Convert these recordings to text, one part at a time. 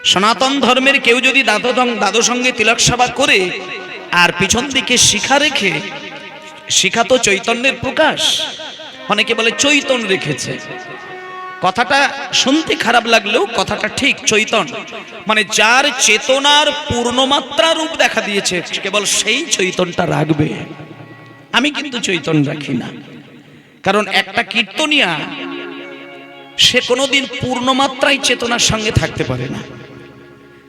সনাতন ধর্মের কেউ যদি দাদু সঙ্গে তিলক সভা করে আর পিছন দিকে শিখা রেখে, শিখা তো চৈতন্যের প্রকাশ, অনেকে বলে চৈতন্য রেখেছে। কথাটা শুনতে খারাপ লাগলেও কথাটা ঠিক। চৈতন্য মানে যার চেতনার পূর্ণমাত্রা রূপ দেখা দিয়েছে কেবল সেই চৈতন্যটা রাখবে। আমি কিন্তু চৈতন্য রাখি না, কারণ একটা কীর্তনিয়া সে কোনোদিন পূর্ণমাত্রায় চেতনার সঙ্গে থাকতে পারে না।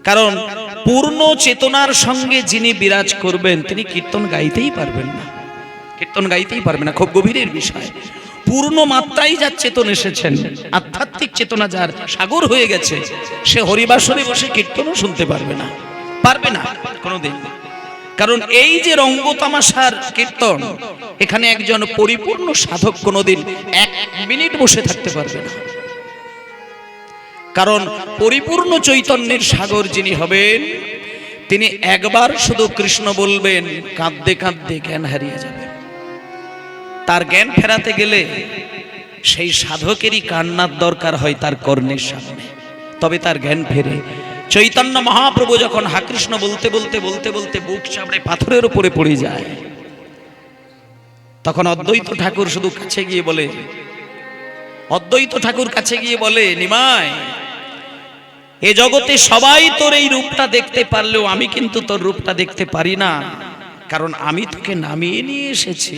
কারণ পূর্ণ চেতনার সঙ্গে যিনি বিরাজ করবেন তিনি কীর্তন গাইতেই পারবেন না, কীর্তন গাইতেই পারবেন না। খুব গভীরের বিষয়। পূর্ণ মাত্রায় যার চেতন এসেছেন, আধ্যাত্মিক চেতনা যার সাগর হয়ে গেছে, সে হরিবাসরে বসে কীর্তনও শুনতে পারবে না, পারবে না কোনোদিন। কারণ এই যে রঙ্গতামাশার কীর্তন, এখানে একজন পরিপূর্ণ সাধক কোনোদিন এক মিনিট বসে থাকতে পারবে না। কারণ পরিপূর্ণ চৈতন্যের সাগর যিনি হবেন, তিনি একবার শুধু কৃষ্ণ বলবেন, কাঁদতে কাঁদতে জ্ঞান হারিয়ে যাবে। তার জ্ঞান ফেরাতে গেলে সেই সাধকেরই কান্নার দরকার হয় তার কর্ণের সামনে, তবে তার জ্ঞান ফেরে। চৈতন্য মহাপ্রভু যখন হা কৃষ্ণ বলতে বলতে বলতে বলতে বুক চাপড়ে পাথরের উপরে পড়ে যায়, তখন অদ্বৈত ঠাকুর শুধু কাছে গিয়ে বলে, অদ্বৈত ঠাকুর কাছে গিয়ে বলে, নিমাই, এ জগতে সবাই তোর এই রূপটা দেখতে পারলেও আমি কিন্তু তোর রূপটা দেখতে পারি না, কারণ আমি তোকে নামিয়ে নিয়ে এসেছি।